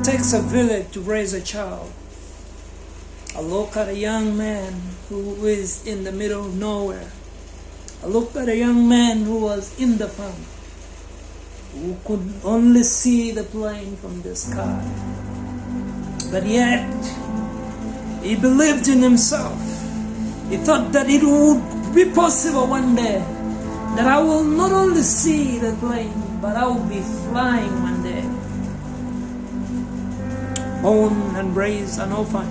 takes a village to raise a child. I look at a young man who is in the middle of nowhere. I look at a young man who was in the farm, who could only see the plane from the sky. But yet, he believed in himself. He thought that it would be possible one day that I will not only see the plane, but I will be flying one day. Born and raised an orphan,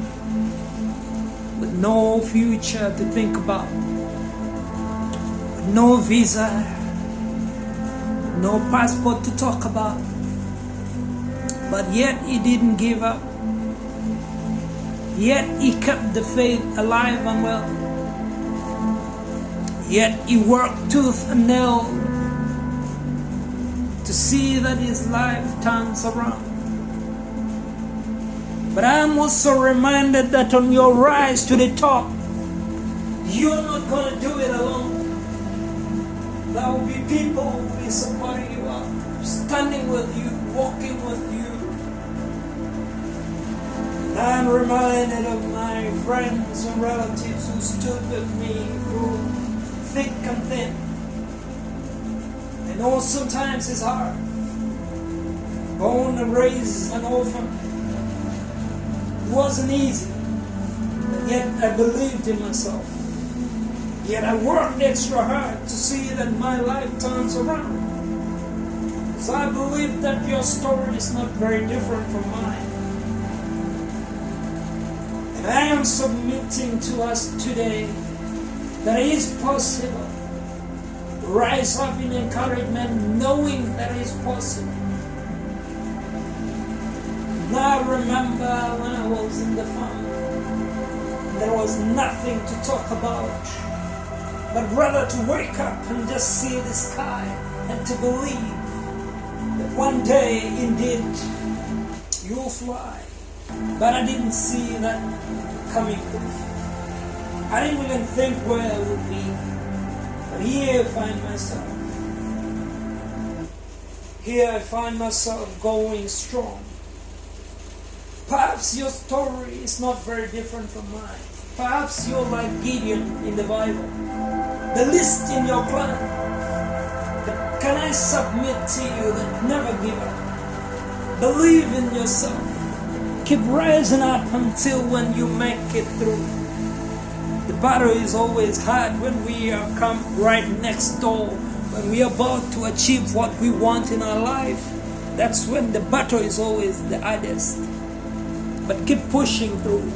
with no future to think about, with no visa, no passport to talk about. But yet he didn't give up. Yet he kept the faith alive and well. Yet he worked tooth and nail to see that his life turns around. But I am also reminded that on your rise to the top, you're not going to do it alone. There will be people who will be supporting you up, standing with you, walking with you. I'm reminded of my friends and relatives who stood with me through thick and thin. I know sometimes it's hard. Born and raised an orphan. It wasn't easy. Yet I believed in myself. Yet I worked extra hard to see that my life turns around. Because I believe that your story is not very different from mine. And I am submitting to us today that it is possible. Rise up in encouragement, knowing that it is possible. Now I remember when I was in the farm, there was nothing to talk about, but rather to wake up and just see the sky and to believe that one day indeed you'll fly. But I didn't see that coming. I didn't even think where I would be. But here I find myself. Here I find myself going strong. Perhaps your story is not very different from mine. Perhaps you're like Gideon in the Bible, the least in your clan. But can I submit to you that never give up? Believe in yourself. Keep rising up until when you make it through. The battle is always hard when we are come right next door, when we are about to achieve what we want in our life. That's when the battle is always the hardest. But keep pushing through.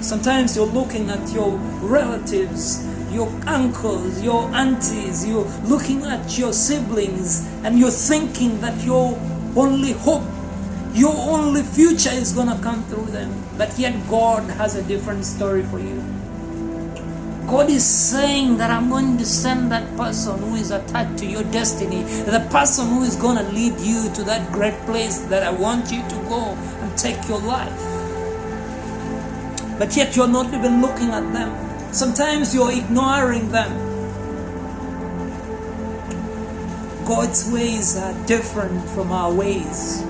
Sometimes you're looking at your relatives, your uncles, your aunties, you're looking at your siblings, and you're thinking that your only hope, your only future is going to come through them. But yet God has a different story for you. God is saying that I'm going to send that person who is attached to your destiny, the person who is going to lead you to that great place that I want you to go and take your life. But yet you're not even looking at them. Sometimes you're ignoring them. God's ways are different from our ways.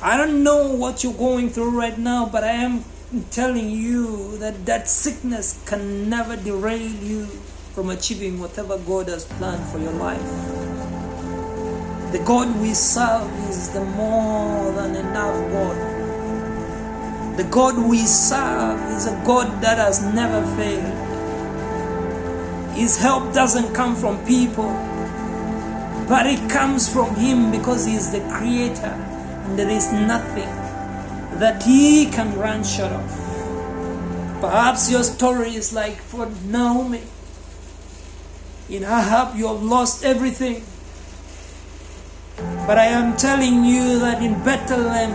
I don't know what you're going through right now, but I am telling you that that sickness can never derail you from achieving whatever God has planned for your life. The God we serve is the more than enough God. The God we serve is a God that has never failed. His help doesn't come from people, but it comes from Him because He is the Creator. And there is nothing that He can run short of. Perhaps your story is like for Naomi. In Ahab, you have lost everything. But I am telling you that in Bethlehem,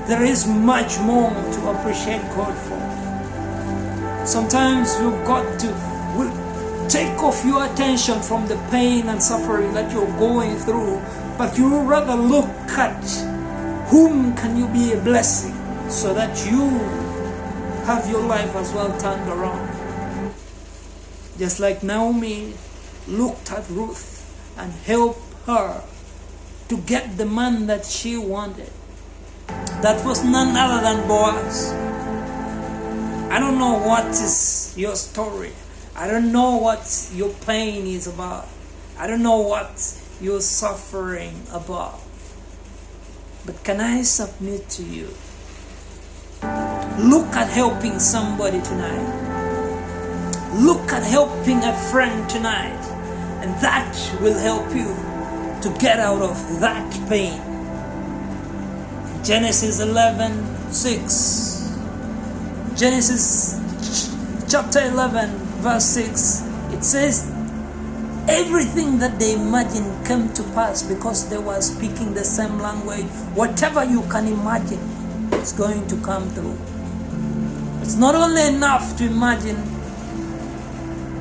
there is much more to appreciate God for. Sometimes we've got to take off your attention from the pain and suffering that you're going through, but you rather look at whom can you be a blessing so that you have your life as well turned around. Just like Naomi, looked at Ruth and helped her to get the man that she wanted. That was none other than Boaz. I don't know what is your story. I don't know what your pain is about. I don't know what you're suffering about. But can I submit to you? Look at helping somebody tonight. Look at helping a friend tonight. And that will help you to get out of that pain. Genesis 11:6. Genesis chapter 11 verse 6. It says, everything that they imagined came to pass because they were speaking the same language. Whatever you can imagine is going to come through. It's not only enough to imagine,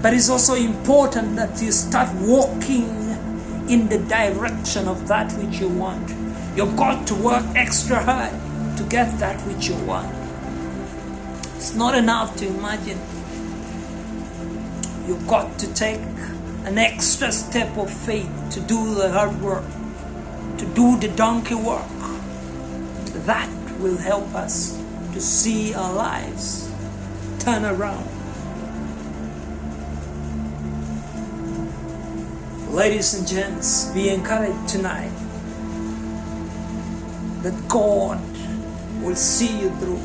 but it's also important that you start walking in the direction of that which you want. You've got to work extra hard to get that which you want. It's not enough to imagine. You've got to take an extra step of faith to do the hard work, to do the donkey work. That will help us to see our lives turn around. Ladies and gents, be encouraged tonight that God will see you through.